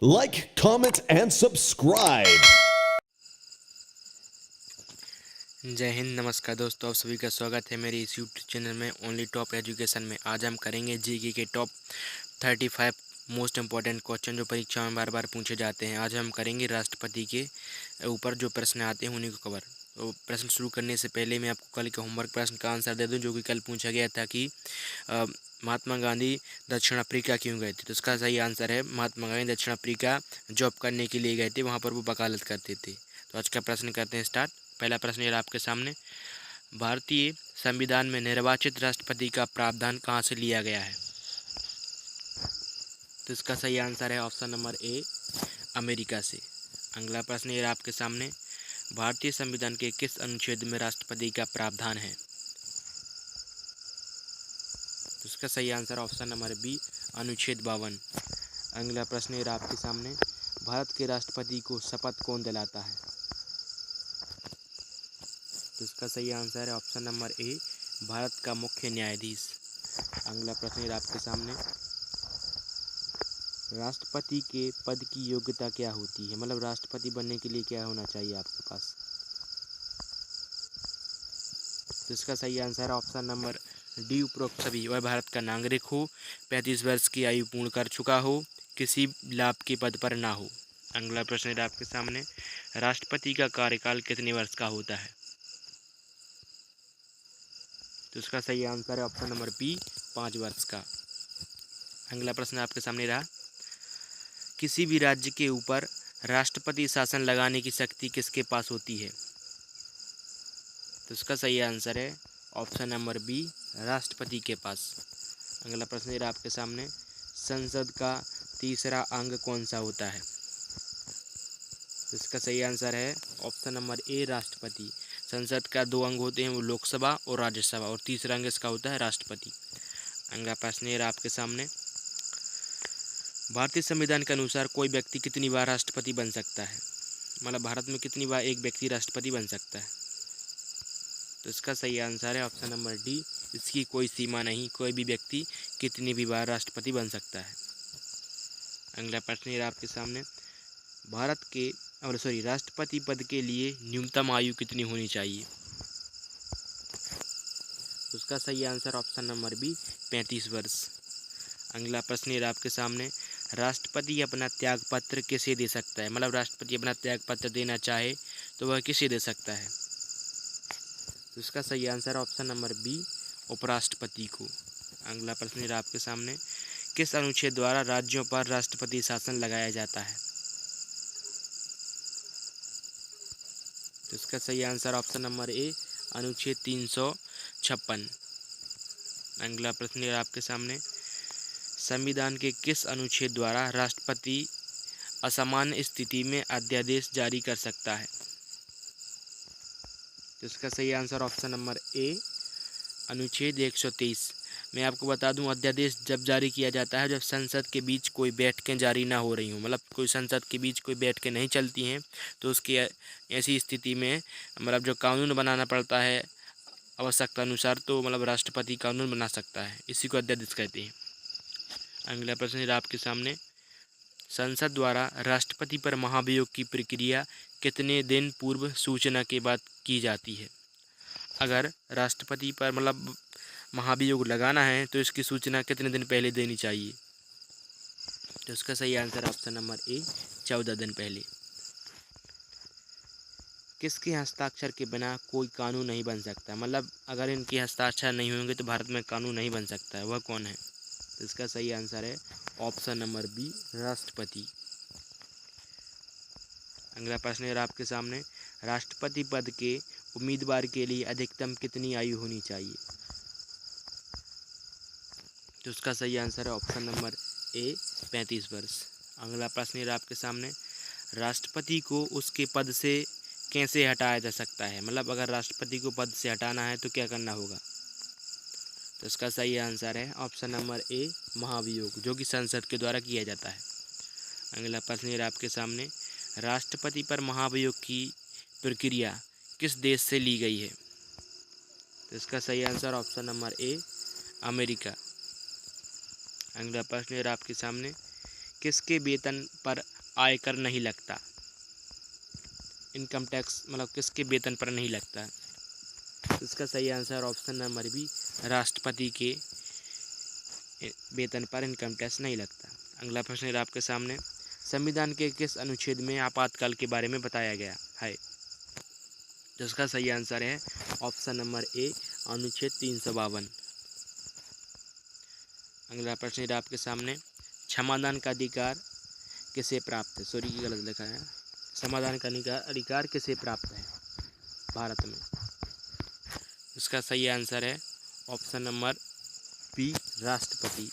Like, comment, and subscribe. जय हिंद, नमस्कार दोस्तों, आप सभी का स्वागत है मेरे इस यूट्यूब चैनल में ओनली टॉप एजुकेशन में। आज हम करेंगे जीके के टॉप 35 मोस्ट इम्पॉर्टेंट क्वेश्चन जो परीक्षा में बार बार पूछे जाते हैं। आज हम करेंगे राष्ट्रपति के ऊपर जो प्रश्न आते हैं उन्हीं को कवर। तो प्रश्न शुरू करने से पहले मैं आपको कल के होमवर्क प्रश्न का आंसर दे दूं, जो कि कल पूछा गया था कि महात्मा गांधी दक्षिण अफ्रीका क्यों गए थे। तो इसका सही आंसर है महात्मा गांधी दक्षिण अफ्रीका जॉब करने के लिए गए थे, वहाँ पर वो वकालत करते थे। तो आज का प्रश्न करते हैं स्टार्ट। पहला प्रश्न ये आपके सामने, भारतीय संविधान में निर्वाचित राष्ट्रपति का प्रावधान कहाँ से लिया गया है। तो इसका सही आंसर है ऑप्शन नंबर ए, अमेरिका से। अगला प्रश्न ये आपके सामने, भारतीय संविधान के किस अनुच्छेद में राष्ट्रपति का प्रावधान है। तो इसका सही आंसर ऑप्शन नंबर बी, अनुच्छेद 52। अगला प्रश्न ये आपके सामने, भारत के राष्ट्रपति को शपथ कौन दिलाता है। तो इसका सही आंसर है ऑप्शन नंबर ए, भारत का मुख्य न्यायाधीश। अगला प्रश्न आपके सामने, राष्ट्रपति के पद की योग्यता क्या होती है, मतलब राष्ट्रपति बनने के लिए क्या होना चाहिए आपके पास। तो इसका सही आंसर है ऑप्शन नंबर डी, उपरोक्त सभी। वह भारत का नागरिक हो, 35 वर्ष की आयु पूर्ण कर चुका हो, किसी लाभ के पद पर ना हो। अगला प्रश्न आपके सामने, राष्ट्रपति का कार्यकाल कितने वर्ष का होता है। तो इसका सही आंसर है ऑप्शन नंबर बी, 5 वर्ष का। अगला प्रश्न आपके सामने रहा, किसी भी राज्य के ऊपर राष्ट्रपति शासन लगाने की शक्ति किसके पास होती है। तो इसका सही आंसर है ऑप्शन नंबर बी, राष्ट्रपति के पास। अगला प्रश्न आपके सामने, संसद का तीसरा अंग कौन सा होता है। तो इसका सही आंसर है ऑप्शन नंबर ए, राष्ट्रपति। संसद का 2 अंग होते हैं, वो लोकसभा और राज्यसभा, और तीसरा अंग इसका होता है राष्ट्रपति। अगला प्रश्न आपके सामने, भारतीय संविधान के अनुसार कोई व्यक्ति कितनी बार राष्ट्रपति बन सकता है, मतलब भारत में कितनी बार एक व्यक्ति राष्ट्रपति बन सकता है। तो इसका सही आंसर है ऑप्शन नंबर डी, इसकी कोई सीमा नहीं, कोई भी व्यक्ति कितनी भी बार राष्ट्रपति बन सकता है। अगला प्रश्न आपके सामने, भारत के राष्ट्रपति पद के लिए न्यूनतम आयु कितनी होनी चाहिए। उसका सही आंसर ऑप्शन नंबर बी, 35 वर्ष। अगला प्रश्न आपके सामने, राष्ट्रपति अपना त्याग पत्र किसे दे सकता है, मतलब राष्ट्रपति अपना त्याग पत्र देना चाहे तो वह किसे दे सकता है। तो इसका सही आंसर ऑप्शन नंबर बी, उपराष्ट्रपति को। अगला प्रश्न आपके सामने, किस अनुच्छेद द्वारा राज्यों पर राष्ट्रपति शासन लगाया जाता है। तो इसका सही आंसर ऑप्शन नंबर ए, अनुच्छेद 356। अगला प्रश्न आपके सामने, संविधान के किस अनुच्छेद द्वारा राष्ट्रपति असामान्य स्थिति में अध्यादेश जारी कर सकता है। तो इसका सही आंसर ऑप्शन नंबर ए, अनुच्छेद 123। मैं आपको बता दूं, अध्यादेश जब जारी किया जाता है जब संसद के बीच कोई बैठकें जारी ना हो रही हों, मतलब कोई संसद के बीच कोई बैठकें नहीं चलती हैं, तो उसकी ऐसी स्थिति में मतलब जो कानून बनाना पड़ता है आवश्यकता अनुसार, तो मतलब राष्ट्रपति कानून बना सकता है, इसी को अध्यादेश कहते हैं। अगला प्रश्न आपके सामने, संसद द्वारा राष्ट्रपति पर महाभियोग की प्रक्रिया कितने दिन पूर्व सूचना के बाद की जाती है। अगर राष्ट्रपति पर मतलब महाभियोग लगाना है तो इसकी सूचना कितने दिन पहले देनी चाहिए। तो इसका सही आंसर ऑप्शन नंबर ए, 14 दिन पहले। किसके हस्ताक्षर के बिना कोई कानून नहीं बन सकता, मतलब अगर इनके हस्ताक्षर नहीं होंगे तो भारत में कानून नहीं बन सकता है, वह कौन है। तो इसका सही आंसर है ऑप्शन नंबर बी, राष्ट्रपति। अगला प्रश्न है आपके सामने, राष्ट्रपति पद के उम्मीदवार के लिए अधिकतम कितनी आयु होनी चाहिए। तो उसका सही आंसर है ऑप्शन नंबर ए, 35 वर्ष। अगला प्रश्न है आपके सामने, राष्ट्रपति को उसके पद से कैसे हटाया जा सकता है, मतलब अगर राष्ट्रपति को पद से हटाना है तो क्या करना होगा। तो इसका सही आंसर है ऑप्शन नंबर ए, महाभियोग, जो कि संसद के द्वारा किया जाता है। अगला प्रश्न है आपके सामने, राष्ट्रपति पर महाभियोग की प्रक्रिया किस देश से ली गई है। तो इसका सही answer option number A, America. अगला प्रश्न है आपके सामने, किसके वेतन पर आयकर नहीं लगता? इनकम टैक्स मतलब किसके वेतन पर नहीं लगता है? इसका सही आंसर ऑप्शन नंबर बी, राष्ट्रपति के वेतन पर इनकम टैक्स नहीं लगता। अगला प्रश्न है आपके सामने, संविधान के किस अनुच्छेद में आपातकाल के बारे में बताया गया है? जिसका सही आंसर है ऑप्शन नंबर ए, अनुच्छेद 352। अगला प्रश्न है आपके सामने, क्षमादान का अधिकार किसे प्राप्त है? सॉरी, गलत लिखा है। समाधान का अधिकार किसे प्राप्त है भारत में? इसका सही आंसर है ऑप्शन नंबर बी, राष्ट्रपति।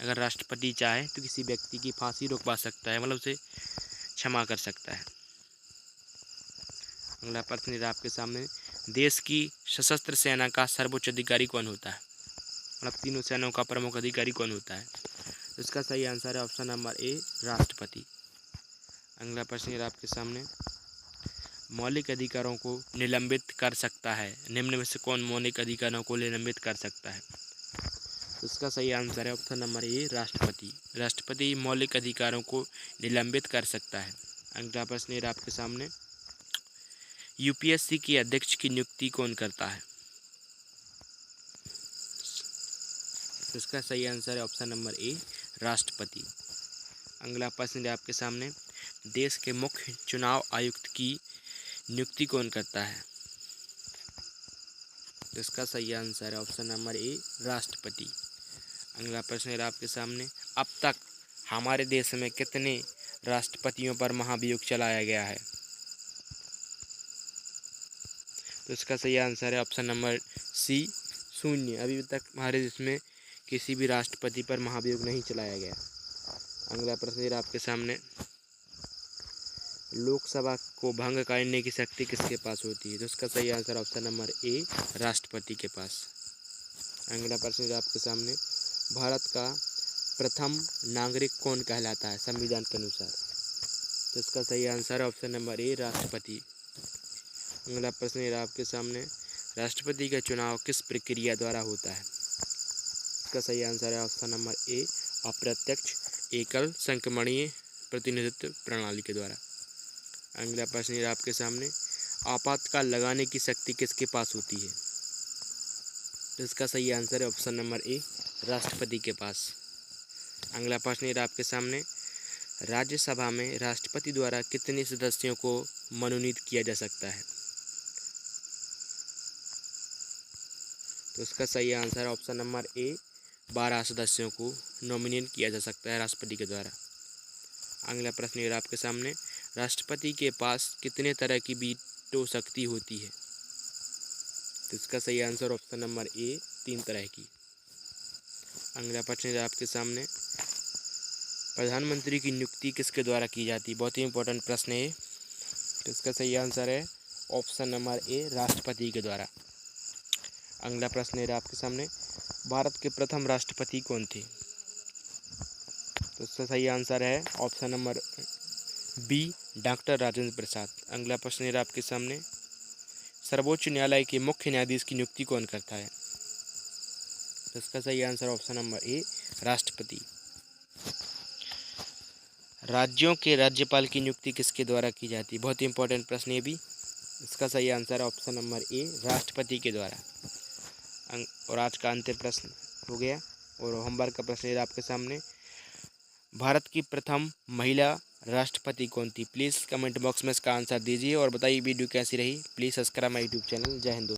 अगर राष्ट्रपति चाहे तो किसी व्यक्ति की फांसी रुकवा सकता है, मतलब उसे क्षमा कर सकता है। अगला प्रश्न है आपके सामने, देश की सशस्त्र सेना का सर्वोच्च अधिकारी कौन होता है? मतलब तीनों सेनाओं का प्रमुख अधिकारी कौन होता है? इसका सही आंसर है ऑप्शन नंबर ए, राष्ट्रपति। अगला प्रश्न है आपके सामने, मौलिक अधिकारों को निलंबित कर सकता है, निम्न में से कौन मौलिक अधिकारों को निलंबित कर सकता है? इसका सही आंसर है ऑप्शन नंबर ए, राष्ट्रपति। राष्ट्रपति मौलिक अधिकारों को निलंबित कर सकता है। अगला प्रश्न है आपके सामने, यूपीएससी के अध्यक्ष की नियुक्ति कौन करता है? इसका सही आंसर है ऑप्शन नंबर ए, राष्ट्रपति। अगला प्रश्न है आपके सामने, देश के मुख्य चुनाव आयुक्त की नियुक्ति कौन करता है? इसका सही आंसर है ऑप्शन नंबर ए, राष्ट्रपति। अगला प्रश्न है आपके सामने, अब तक हमारे देश में कितने राष्ट्रपतियों पर महाभियोग चलाया गया है? तो इसका सही आंसर है ऑप्शन नंबर सी, 0। अभी तक हमारे देश में किसी भी राष्ट्रपति पर महाभियोग नहीं चलाया गया। अगला प्रश्न है आपके सामने, लोकसभा को भंग करने की शक्ति किसके पास होती है? तो इसका सही आंसर ऑप्शन नंबर ए, राष्ट्रपति के पास। अगला प्रश्न है आपके सामने, भारत का प्रथम नागरिक कौन कहलाता है संविधान के अनुसार? तो इसका सही आंसर है ऑप्शन नंबर ए, राष्ट्रपति। अगला प्रश्न है आपके सामने, राष्ट्रपति का चुनाव किस प्रक्रिया द्वारा होता है? इसका सही आंसर है ऑप्शन नंबर ए, अप्रत्यक्ष एकल संक्रमणीय प्रतिनिधित्व प्रणाली के द्वारा। अगला प्रश्न है आपके सामने, आपातकाल लगाने की शक्ति किसके पास होती है? इसका सही आंसर है ऑप्शन नंबर ए, राष्ट्रपति के पास। अगला प्रश्न है आपके सामने, राज्यसभा में राष्ट्रपति द्वारा कितने सदस्यों को मनोनीत किया जा सकता है? तो इसका सही आंसर ऑप्शन नंबर ए, 12 सदस्यों को नॉमिनेट किया जा सकता है राष्ट्रपति के द्वारा। अगला प्रश्न है आपके सामने, राष्ट्रपति के पास कितने तरह की वीटो शक्ति होती है? तो इसका सही आंसर ऑप्शन नंबर ए, 3 तरह की। अगला प्रश्न है आपके सामने, प्रधानमंत्री की नियुक्ति किसके द्वारा की जाती है? बहुत ही इंपॉर्टेंट प्रश्न है। तो इसका सही आंसर है ऑप्शन नंबर ए, राष्ट्रपति के द्वारा। अगला प्रश्न है आपके सामने, भारत के प्रथम राष्ट्रपति कौन थे? तो इसका सही आंसर है option number B, doctor Rajendra Prasad. अगला प्रश्न है आपके सामने, सर्वोच्च न्यायालय के मुख्य न्यायाधीश की नियुक्ति कौन करता है? तो इसका सही आंसर ऑप्शन नंबर ए, राष्ट्रपति। राज्यों के राज्यपाल की नियुक्ति किसके द्वारा की जाती है? बहुत ही इंपॉर्टेंट प्रश्न है भी। इसका सही आंसर है ऑप्शन नंबर ए, राष्ट्रपति के द्वारा। और आज का अंतिम प्रश्न हो गया और होमवर्क का प्रश्न है आपके सामने, भारत की प्रथम महिला राष्ट्रपति कौन थी? प्लीज़ कमेंट बॉक्स में इसका आंसर दीजिए और बताइए वीडियो कैसी रही। Please subscribe my YouTube channel. जय हिंद।